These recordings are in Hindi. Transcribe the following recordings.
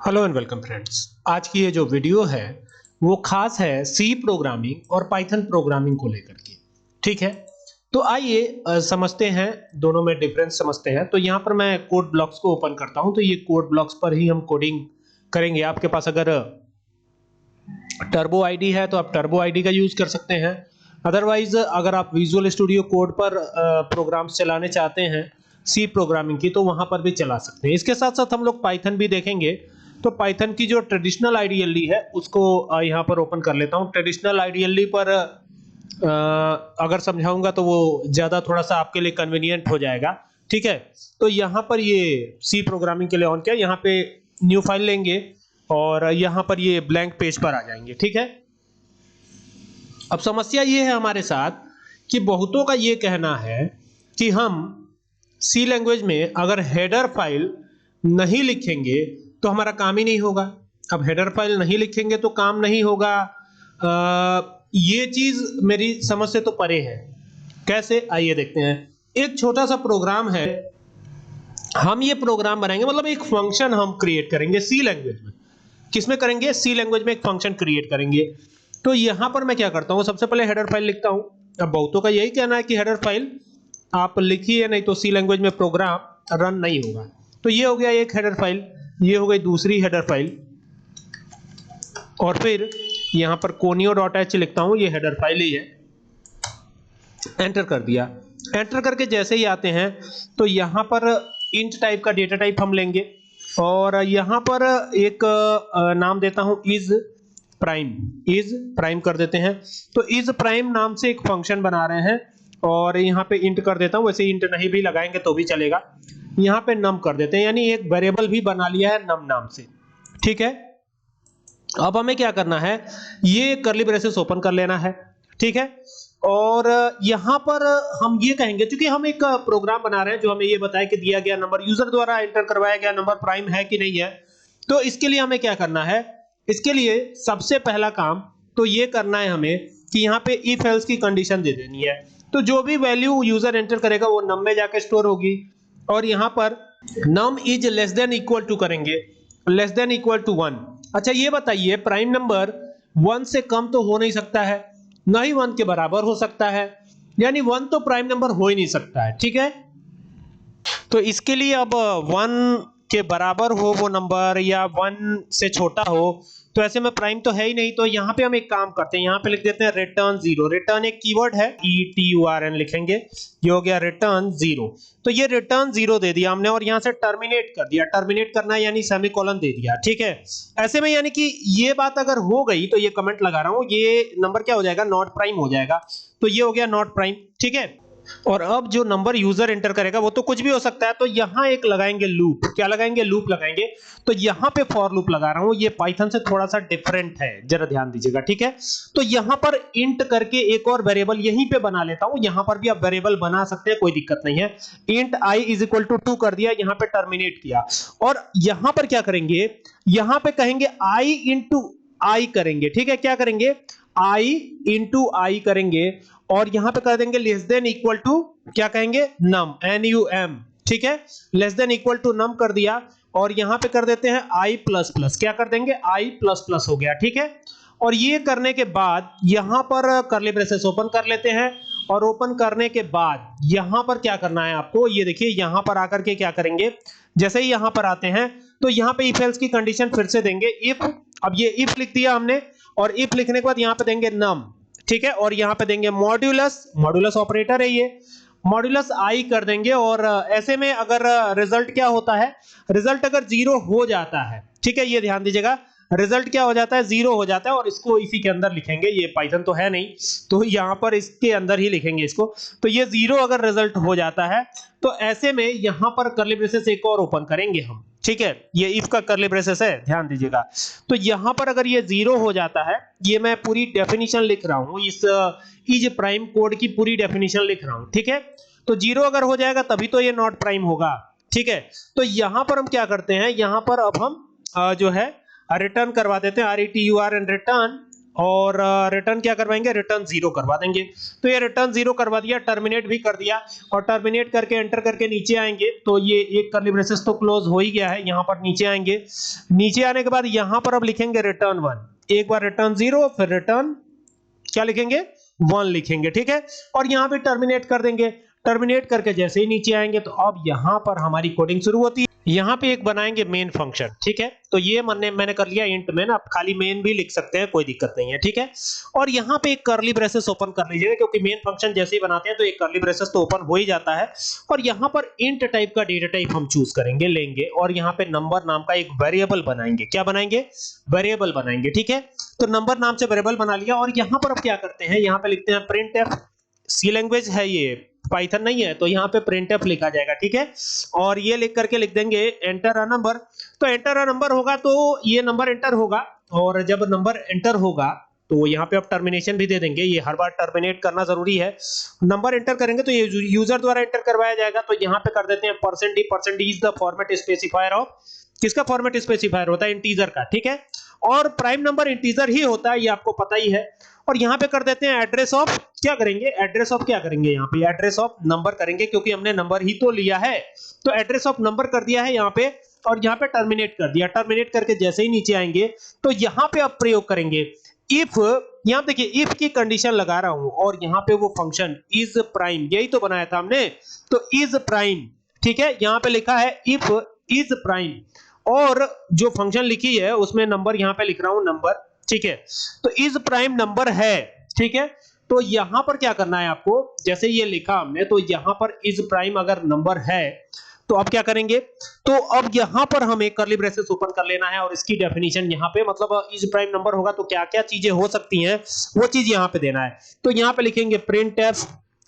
Hello and welcome friends. आज की ये जो वीडियो है वो खास है सी प्रोग्रामिंग और पाइथन प्रोग्रामिंग को लेकर के। ठीक है, तो आइए समझते हैं, दोनों में डिफरेंस समझते हैं। तो यहाँ पर मैं कोड ब्लॉक्स को ओपन करता हूँ, तो ये कोड ब्लॉक्स पर ही हम कोडिंग करेंगे। आपके पास अगर टर्बो आईडी है तो आप टर्बो आईडी का यूज कर सकते हैं। अदरवाइज अगर आप विजुअल स्टूडियो कोड पर प्रोग्राम्स चलाने चाहते हैं सी प्रोग्रामिंग की, तो वहां पर भी चला सकते हैं। इसके साथ साथ हम लोग पाइथन भी देखेंगे। तो पाइथन की जो ट्रेडिशनल आईडीएलई है उसको यहाँ पर ओपन कर लेता हूँ। ट्रेडिशनल आईडीएलई पर अगर समझाऊंगा तो वो ज्यादा थोड़ा सा आपके लिए कन्वीनियंट हो जाएगा। ठीक है, तो यहाँ पर ये सी प्रोग्रामिंग के लिए ऑन किया, यहाँ पे न्यू फाइल लेंगे और यहाँ पर ये ब्लैंक पेज पर आ जाएंगे। ठीक है, अब समस्या ये है हमारे साथ कि बहुतों का ये कहना है कि हम सी लैंग्वेज में अगर हेडर फाइल नहीं लिखेंगे तो हमारा काम ही नहीं होगा। अब हेडर फाइल नहीं लिखेंगे तो काम नहीं होगा। ये चीज मेरी समझ से तो परे है। कैसे, आइए देखते हैं। एक छोटा सा प्रोग्राम है, हम ये प्रोग्राम बनाएंगे, मतलब एक फंक्शन हम क्रिएट करेंगे सी लैंग्वेज में। किसमें करेंगे? सी लैंग्वेज में एक फंक्शन क्रिएट करेंगे। तो यहां पर मैं क्या करता हूं, सबसे पहले हेडर फाइल लिखता हूं। अब बहुतों का यही कहना है कि हेडर फाइल आप लिखिए, नहीं तो सी लैंग्वेज में प्रोग्राम रन नहीं होगा। तो ये हो गया एक हेडर फाइल, ये हो गई दूसरी हेडर फाइल, और फिर यहां पर conio.h लिखता हूं, ये हेडर फाइल ही है। एंटर कर दिया। एंटर करके जैसे ही आते हैं तो यहां पर इंट टाइप का डेटा टाइप हम लेंगे और यहां पर एक नाम देता हूं इज प्राइम कर देते हैं। तो इज प्राइम नाम से एक फंक्शन बना रहे हैं और यहाँ पे इंट कर देता हूं। वैसे इंट नहीं भी लगाएंगे तो भी चलेगा। यहाँ पे नम कर देते हैं, यानी एक वेरिएबल भी बना लिया है नम नाम से। ठीक है, अब हमें क्या करना है, ये कर्ली ब्रेसेस ओपन कर लेना है। ठीक है, और यहां पर हम ये कहेंगे, क्योंकि हम एक प्रोग्राम बना रहे हैं जो हमें ये बताए कि दिया गया नंबर, यूजर द्वारा एंटर करवाया गया नंबर प्राइम है कि नहीं है। तो इसके लिए हमें क्या करना है, इसके लिए सबसे पहला काम तो ये करना है हमें कि यहाँ पे इफ एल्स की कंडीशन दे देनी है। तो जो भी वैल्यू यूजर एंटर करेगा वो नम में जाके स्टोर होगी, और यहां पर num is less than equal to करेंगे, लेस देन इक्वल टू 1। अच्छा ये बताइए, प्राइम नंबर 1 से कम तो हो नहीं सकता है, ना ही 1 के बराबर हो सकता है, यानी 1 तो प्राइम नंबर हो ही नहीं सकता है। ठीक है, तो इसके लिए अब 1 के बराबर हो वो नंबर या 1 से छोटा हो, तो ऐसे में प्राइम तो है ही नहीं। तो यहाँ पे हम एक काम करते हैं, यहाँ पे लिख देते हैं रिटर्न 0। रिटर्न एक कीवर्ड है, ETURN लिखेंगे, ये हो गया रिटर्न 0। तो ये रिटर्न 0 दे दिया हमने और यहाँ से टर्मिनेट कर दिया। टर्मिनेट करना यानी सेमीकोलन दे दिया। ठीक है, ऐसे में यानी कि ये बात अगर हो गई तो ये कमेंट लगा रहा हूं, ये नंबर क्या हो जाएगा, नॉट प्राइम हो जाएगा। तो ये हो गया नॉट प्राइम। ठीक है, और अब जो नंबर यूजर एंटर करेगा वो तो कुछ भी हो सकता है। तो यहां एक लगाएंगे लूप। क्या लगाएंगे? लूप लगाएंगे। तो यहां पे फॉर लूप लगा रहा हूं, ये पाइथन से थोड़ा सा डिफरेंट है, जरा ध्यान दीजिएगा। ठीक है, तो यहां पर इंट करके एक और वेरिएबल यहीं पे बना लेता हूं। यहां पर भी आप वेरिएबल बना सकते हैं, कोई दिक्कत नहीं है। Int i is equal to 2 कर दिया, यहां पे टर्मिनेट किया। और यहां पर क्या करेंगे, यहां पे कहेंगे i इंटू आई करेंगे। ठीक है, क्या करेंगे, i इंटू आई करेंगे, और यहां पे कर देंगे लेस देन इक्वल टू, क्या कहेंगे, नम, NUM। ठीक है, लेस देन इक्वल टू नम कर दिया, और यहां पे कर देते हैं i प्लस प्लस। क्या कर देंगे, i प्लस प्लस हो गया। ठीक है, और ये करने के बाद यहां पर कर्ली ब्रेसेस ओपन कर लेते हैं, और ओपन करने के बाद यहां पर क्या करना है आपको, ये देखिए यहां पर आकर के क्या करेंगे, जैसे ही यहां पर आते हैं तो यहां पे इफ एल्स की कंडीशन फिर से देंगे, इफ। अब ये इफ लिख दिया हमने, और इफ लिखने के बाद यहां पे देंगे नम। ठीक है, और यहां पे देंगे मॉड्यूलस, मॉड्यूलस ऑपरेटर है ये, मॉड्यूलस आई कर देंगे। और ऐसे में अगर रिजल्ट क्या होता है, रिजल्ट अगर 0 हो जाता है, ठीक है, ये ध्यान दीजिएगा, रिजल्ट क्या हो जाता है, 0 हो जाता है, और इसको इसी के अंदर लिखेंगे। ये पाइथन तो है नहीं, तो यहां पर इसके अंदर ही लिखेंगे इसको। तो ये 0 अगर रिजल्ट हो जाता है तो ऐसे में यहां पर कर्ली ब्रेसेस एक और ओपन करेंगे हम। ठीक है, ये इफ का कर्ली ब्रेसेस है, ध्यान दीजिएगा। तो यहां पर अगर ये 0 हो जाता है, ये मैं पूरी डेफिनेशन लिख रहा हूं, इस इज प्राइम कोड की पूरी डेफिनेशन लिख रहा हूं। ठीक है, तो 0 अगर हो जाएगा तभी तो ये नॉट प्राइम होगा। ठीक है, तो यहां पर हम क्या करते हैं, यहां पर अब हम जो है रिटर्न करवा देते हैं, RETURN रिटर्न और रिटर्न क्या करवाएंगे, रिटर्न 0 करवा देंगे। तो ये रिटर्न 0 करवा दिया, टर्मिनेट भी कर दिया, और टर्मिनेट करके एंटर करके नीचे आएंगे तो ये एक कर्ली ब्रेसेस तो क्लोज हो ही गया है। यहां पर नीचे आएंगे, नीचे आने के बाद यहां पर अब लिखेंगे रिटर्न 1, एक बार रिटर्न 0, फिर रिटर्न क्या लिखेंगे, 1 लिखेंगे, ठीक है। और यहां पे टर्मिनेट कर देंगे, टर्मिनेट करके जैसे ही नीचे आएंगे तो अब यहां पर हमारी कोडिंग शुरू होती है। यहां पे एक बनाएंगे मेन फंक्शन, ठीक है। तो ये मैंने कर लिया इंट मेन, आप खाली मेन भी लिख सकते हैं, कोई दिक्कत नहीं है, ठीक है। और यहां पे एक कर्ली ब्रेसेस ओपन कर लीजिएगा, क्योंकि मेन फंक्शन जैसे ही बनाते हैं तो एक कर्ली ब्रेसेस तो ओपन हो ही जाता है। और यहां पर इंट टाइप का डेटा टाइप हम चूज करेंगे, लेंगे, और यहां पे नंबर नाम का एक वेरिएबल बनाएंगे। क्या बनाएंगे, वेरिएबल बनाएंगे, ठीक है। तो नंबर नाम से वेरिएबल बना लिया, और यहां पर अब क्या करते हैं, यहां पे लिखते हैं printf, सी लैंग्वेज है ये, पाइथन नहीं है, तो यहाँ पे printf लिखा जाएगा, ठीक है। और ये लिख करके लिख देंगे एंटर अ नंबर। तो एंटर अ नंबर होगा तो ये नंबर एंटर होगा, और जब नंबर एंटर होगा तो यहाँ पे आप टर्मिनेशन भी दे देंगे, ये हर बार टर्मिनेट करना जरूरी है। नंबर एंटर करेंगे तो ये यूजर द्वारा एंटर करवाया जाएगा, तो यहाँ पे कर देते हैं %d, %d is the format specifier of, किसका फॉर्मेट स्पेसिफायर होता है, इंटीजर का, ठीक है। और प्राइम नंबर इंटीजर ही होता है, ये आपको पता ही है। और यहाँ पे कर देते हैं एड्रेस ऑफ, क्या करेंगे, एड्रेस ऑफ क्या करेंगे, यहाँ पे एड्रेस ऑफ नंबर करेंगे, क्योंकि हमने नंबर ही तो लिया है। तो एड्रेस ऑफ नंबर कर दिया है यहाँ पे, और यहाँ पे टर्मिनेट कर दिया। टर्मिनेट करके जैसे ही नीचे आएंगे तो यहाँ पे अब प्रयोग करेंगे इफ, यहाँ देखिए इफ की कंडीशन लगा रहा हूं, और यहाँ पे वो फंक्शन इज प्राइम, यही तो बनाया था हमने, तो इज प्राइम, ठीक है। यहाँ पे लिखा है इफ इज प्राइम, और जो फंक्शन लिखी है उसमें नंबर यहाँ पे लिख रहा हूं, नंबर, ठीक है। तो इज प्राइम नंबर है, ठीक है। तो यहां पर क्या करना है आपको, जैसे ये लिखा हमने, तो यहां पर इज प्राइम अगर नंबर है तो अब क्या करेंगे, तो अब यहां पर हमें कर्ली ब्रेसेस ओपन कर लेना है, और इसकी डेफिनेशन यहां पे, मतलब इज प्राइम नंबर होगा तो क्या क्या चीजें हो सकती हैं वो चीज यहां पे देना है। तो यहां पे लिखेंगे printf,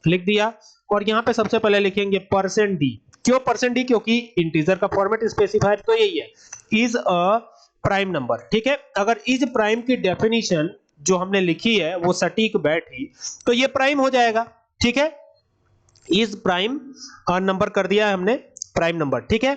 लिख दिया, और यहां पे सबसे पहले लिखेंगे %d, क्यों %d, क्योंकि इंटीजर का फॉर्मेट स्पेसिफायर तो यही है, इज अ प्राइम नंबर, ठीक है। अगर इज प्राइम की डेफिनेशन जो हमने लिखी है वो सटीक बैठी तो ये प्राइम हो जाएगा, ठीक है। इज प्राइम नंबर कर दिया है हमने, प्राइम नंबर, ठीक है।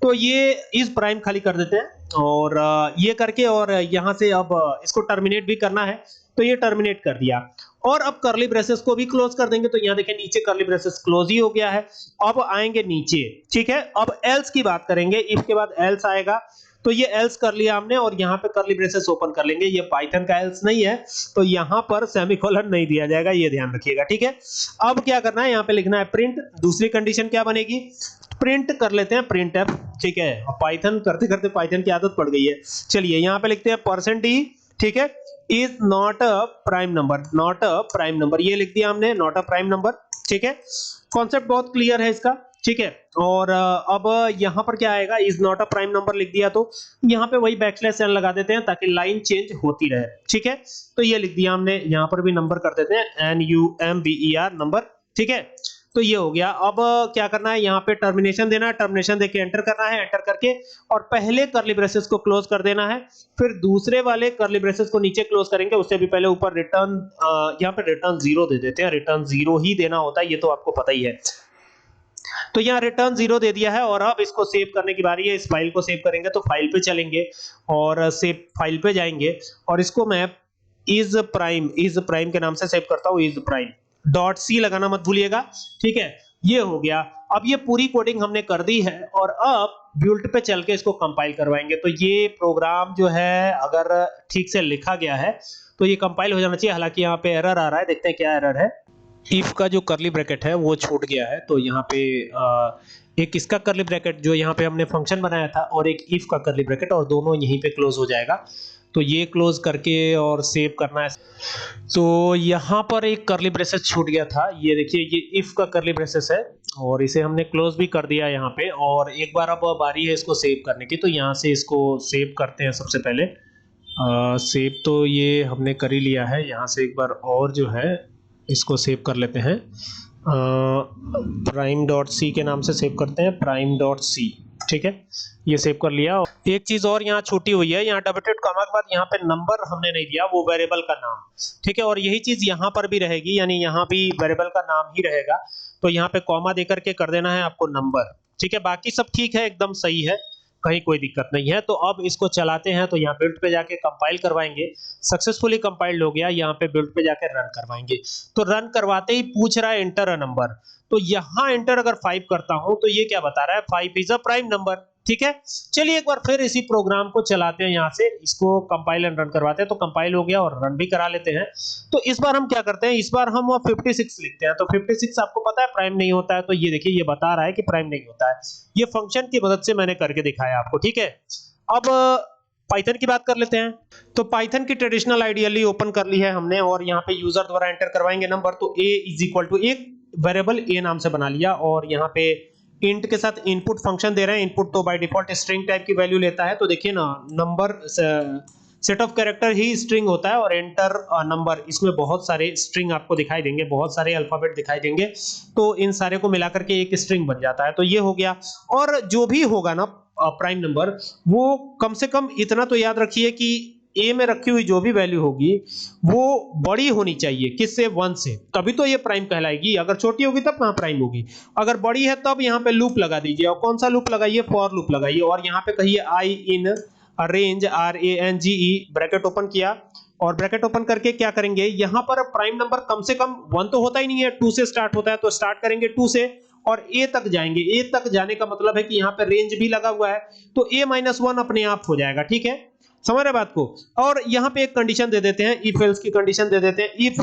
तो ये इज प्राइम खाली कर देते हैं, और ये करके, और यहां से अब इसको टर्मिनेट भी करना है, तो ये टर्मिनेट कर दिया। और अब कर्ली ब्रेसेस को भी क्लोज कर देंगे, तो यहां देखिए नीचे कर्ली ब्रेसेस क्लोज ही हो गया है। अब आएंगे नीचे, ठीक है। अब एल्स की बात करेंगे, इफ के बाद एल्स आएगा, तो ये एल्स कर लिया हमने, और यहाँ पे कर्ली ब्रेसेस ओपन कर लेंगे। ये पाइथन का एल्स नहीं है, तो यहाँ पर सेमीकोलन नहीं दिया जाएगा, ये ध्यान रखिएगा, ठीक है। अब क्या करना है, यहाँ पे लिखना है प्रिंट, दूसरी कंडीशन क्या बनेगी, प्रिंट कर लेते हैं printf, ठीक है। पाइथन करते करते पाइथन की आदत पड़ गई है। चलिए यहाँ पे लिखते हैं %d, ठीक है, is not a prime number, not a prime number, ये लिख दिया हमने, नॉट अ प्राइम नंबर, ठीक है। कॉन्सेप्ट बहुत क्लियर है इसका, ठीक है। और अब यहाँ पर क्या आएगा, is not a prime number लिख दिया, तो यहाँ पे वही >n लगा देते हैं ताकि लाइन चेंज होती रहे, ठीक है। तो ये लिख दिया हमने, यहाँ पर भी नंबर कर देते हैं NUMBER नंबर, ठीक है। तो ये हो गया। अब क्या करना है, यहाँ पे टर्मिनेशन देना है, टर्मिनेशन देके एंटर करना है, एंटर करके और पहले कर्ली ब्रेसेस को क्लोज कर देना है, फिर दूसरे वाले कर्ली ब्रेसेस को नीचे क्लोज करेंगे, उससे भी पहले ऊपर रिटर्न, यहाँ पे रिटर्न 0 दे देते हैं, रिटर्न 0 ही देना होता है, ये तो आपको पता ही है। तो यहाँ रिटर्न 0 दे दिया है, और अब इसको सेव करने की बारी है। इस फाइल को सेव करेंगे तो फाइल पे चलेंगे और सेव फाइल पे जाएंगे, और इसको मैं इज प्राइम के नाम से सेव करता हूँ, इज प्राइम .c लगाना मत भूलिएगा, ठीक है। ये हो गया। अब ये पूरी कोडिंग हमने कर दी है, और अब बिल्ट पे चल के इसको कंपाइल करवाएंगे। तो ये प्रोग्राम जो है अगर ठीक से लिखा गया है तो ये कंपाइल हो जाना चाहिए। हालांकि यहाँ पे एरर आ रहा है, देखते हैं क्या एरर है। इफ का जो कर्ली ब्रैकेट है वो छूट गया है, तो यहाँ पे एक इसका कर्ली ब्रैकेट जो यहाँ पे हमने फंक्शन बनाया था, और एक इफ का कर्ली ब्रैकेट, और दोनों यहीं पे क्लोज हो जाएगा। तो ये क्लोज करके और सेव करना है। तो यहाँ पर एक कर्ली ब्रेसेस छूट गया था, ये देखिए, ये इफ का कर्ली ब्रेसेस है, और इसे हमने क्लोज भी कर दिया यहाँ पे। और एक बार अब बारी है इसको सेव करने की, तो यहाँ से इसको सेव करते हैं। सबसे पहले सेव तो ये हमने कर ही लिया है, यहाँ से एक बार और जो है इसको सेव कर लेते हैं। prime.c के नाम से सेव करते हैं, prime.c, ठीक है। ये सेव कर लिया। एक चीज और यहाँ छूटी हुई है, यहाँ डबल डॉट कॉमा के बाद यहाँ पे नंबर हमने नहीं दिया, वो वेरिएबल का नाम, ठीक है। और यही चीज यहाँ पर भी रहेगी, यानी यहाँ भी वेरिएबल का नाम ही रहेगा। तो यहाँ पे कॉमा देकर के कर देना है आपको नंबर, ठीक है। बाकी सब ठीक है, एकदम सही है, कहीं कोई दिक्कत नहीं है। तो अब इसको चलाते हैं, तो यहाँ बिल्ड पे जाके कंपाइल करवाएंगे, सक्सेसफुली कंपाइल्ड हो गया, यहाँ पे बिल्ड पे जाके रन करवाएंगे। तो रन करवाते ही पूछ रहा है एंटर अ नंबर, तो यहाँ एंटर अगर 5 करता हूं तो ये क्या बता रहा है, 5 इज अ प्राइम नंबर। ठीक है, चलिए एक बार फिर इसी प्रोग्राम को चलाते हैं, यहाँ से इसको कंपाइल एंड रन करवाते हैं। तो कंपाइल हो गया और रन भी करा लेते हैं। तो इस बार हम क्या करते हैं, इस बार हम 56 लिखते हैं। तो 56 आपको पता है प्राइम नहीं होता है, तो ये देखिए ये बता रहा है कि प्राइम नहीं होता है। ये फंक्शन की मदद से मैंने करके दिखाया आपको। ठीक है, अब पाइथन की बात कर लेते हैं। तो पाइथन की ट्रेडिशनल आइडियली ओपन कर ली है हमने, और यहाँ पे यूजर द्वारा एंटर करवाएंगे नंबर। तो a इज इक्वल टू एक वेरिएबल a नाम से बना लिया, और यहाँ पे इंट के साथ इनपुट फंक्शन दे रहे हैं। इनपुट तो बाय डिफॉल्ट स्ट्रिंग टाइप की वैल्यू लेता है। तो देखिए ना, number set of character he string होता है, और एंटर नंबर इसमें बहुत सारे स्ट्रिंग आपको दिखाई देंगे, बहुत सारे अल्फाबेट दिखाई देंगे। तो इन सारे को मिलाकर के एक स्ट्रिंग बन जाता है। तो ये हो गया। और जो भी होगा ना प्राइम नंबर, वो कम से कम इतना तो याद रखिए कि ए में रखी हुई जो भी वैल्यू होगी वो बड़ी होनी चाहिए, किससे, 1 से, तभी तो ये प्राइम कहलाएगी। अगर छोटी होगी तब कहां प्राइम होगी। अगर बड़ी है तब यहाँ पे लूप लगा दीजिए, और कौन सा लूप लगाइए, फॉर लूप लगाइए, और यहाँ पे कहिए I in range RANGE, bracket open किया, और ब्रैकेट ओपन करके क्या करेंगे, यहाँ पर प्राइम नंबर कम से कम 1 तो होता ही नहीं है, 2 से स्टार्ट होता है। तो स्टार्ट करेंगे 2 से और a तक जाएंगे। a तक जाने का मतलब है कि यहाँ पे रेंज भी लगा हुआ है, तो a-1 अपने आप हो जाएगा। ठीक है, समझ रहे बात को। और यहाँ पे एक कंडीशन दे देते हैं, इफ एल्स की कंडीशन दे देते हैं। इफ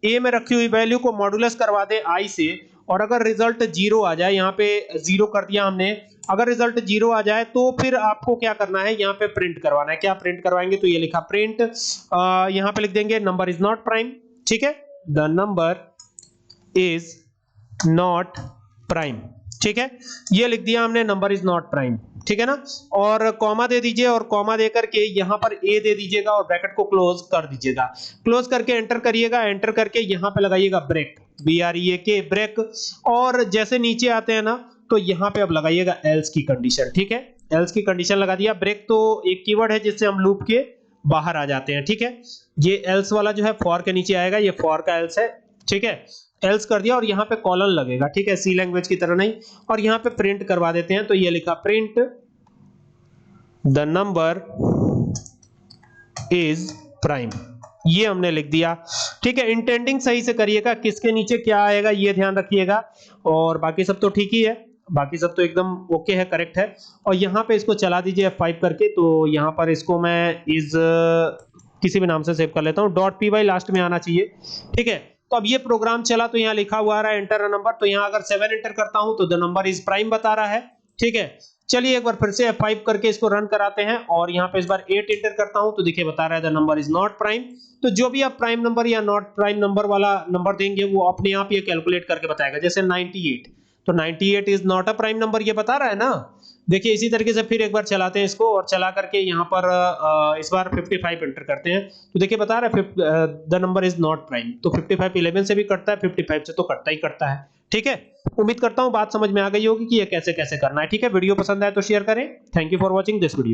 a में रखी हुई वैल्यू को मॉड्यूलस करवा दे i से, और अगर रिजल्ट 0 आ जाए, यहाँ पे 0 कर दिया हमने, अगर रिजल्ट 0 आ जाए तो फिर आपको क्या करना है, यहाँ पे प्रिंट करवाना है। क्या प्रिंट करवाएंगे, तो ये लिखा प्रिंट, यहाँ पे लिख देंगे नंबर इज नॉट प्राइम। ठीक है, the number is not prime. ठीक है, ये लिख दिया हमने, नंबर इज नॉट प्राइम। ठीक है ना, और कॉमा दे दीजिए, और कॉमा देकर के यहाँ पर a दे दीजिएगा, और ब्रैकेट को क्लोज कर दीजिएगा। क्लोज करके एंटर करिएगा, एंटर करके यहाँ पे लगाइएगा ब्रेक, BREAK, ब्रेक। और जैसे नीचे आते हैं ना, तो यहाँ पे अब लगाइएगा एल्स की कंडीशन। ठीक है, एल्स की कंडीशन लगा दिया। ब्रेक तो एक कीवर्ड है जिससे हम लूप के बाहर आ जाते हैं। ठीक है, ये एल्स वाला जो है फॉर के नीचे आएगा, ये फॉर का एल्स है। ठीक है, एल्स कर दिया, और यहाँ पे कॉलन लगेगा। ठीक है, सी लैंग्वेज की तरह नहीं। और यहाँ पे प्रिंट करवा देते हैं, तो ये लिखा print the number is prime, ये हमने लिख दिया। ठीक है, इंटेंडिंग सही से करिएगा, किसके नीचे क्या आएगा ये ध्यान रखिएगा। और बाकी सब तो ठीक ही है, बाकी सब तो एकदम ओके है, करेक्ट है। और यहाँ पे इसको चला दीजिए F5 करके। तो यहाँ पर इसको मैं इस किसी भी नाम से सेव कर लेता हूँ, .py लास्ट में आना चाहिए। ठीक है, तो अब ये प्रोग्राम चला, तो यहाँ लिखा हुआ आ रहा है एंटर अ नंबर। तो यहाँ अगर 7 एंटर करता हूं तो द नंबर इज प्राइम बता रहा है। ठीक है, चलिए एक बार फिर से F5 करके इसको रन कराते हैं, और यहाँ पे इस बार 8 एंटर करता हूं तो देखिए बता रहा है the number is not prime. तो जो भी आप प्राइम नंबर या नॉट प्राइम नंबर वाला नंबर देंगे वो अपने आप ये कैलकुलेट करके बताएगा। जैसे 98, तो 98 is not a prime number, ये बता रहा है ना। देखिए इसी तरीके से फिर एक बार चलाते हैं इसको, और चला करके यहाँ पर इस बार 55 एंटर करते हैं, तो देखिए बता रहा है the number is not prime. तो 55 11 से भी कटता है, 55 से तो कटता ही कटता है। ठीक है, उम्मीद करता हूं बात समझ में आ गई होगी कि ये कैसे कैसे करना है। ठीक है, वीडियो पसंद आए तो शेयर करें। Thank you for watching this video.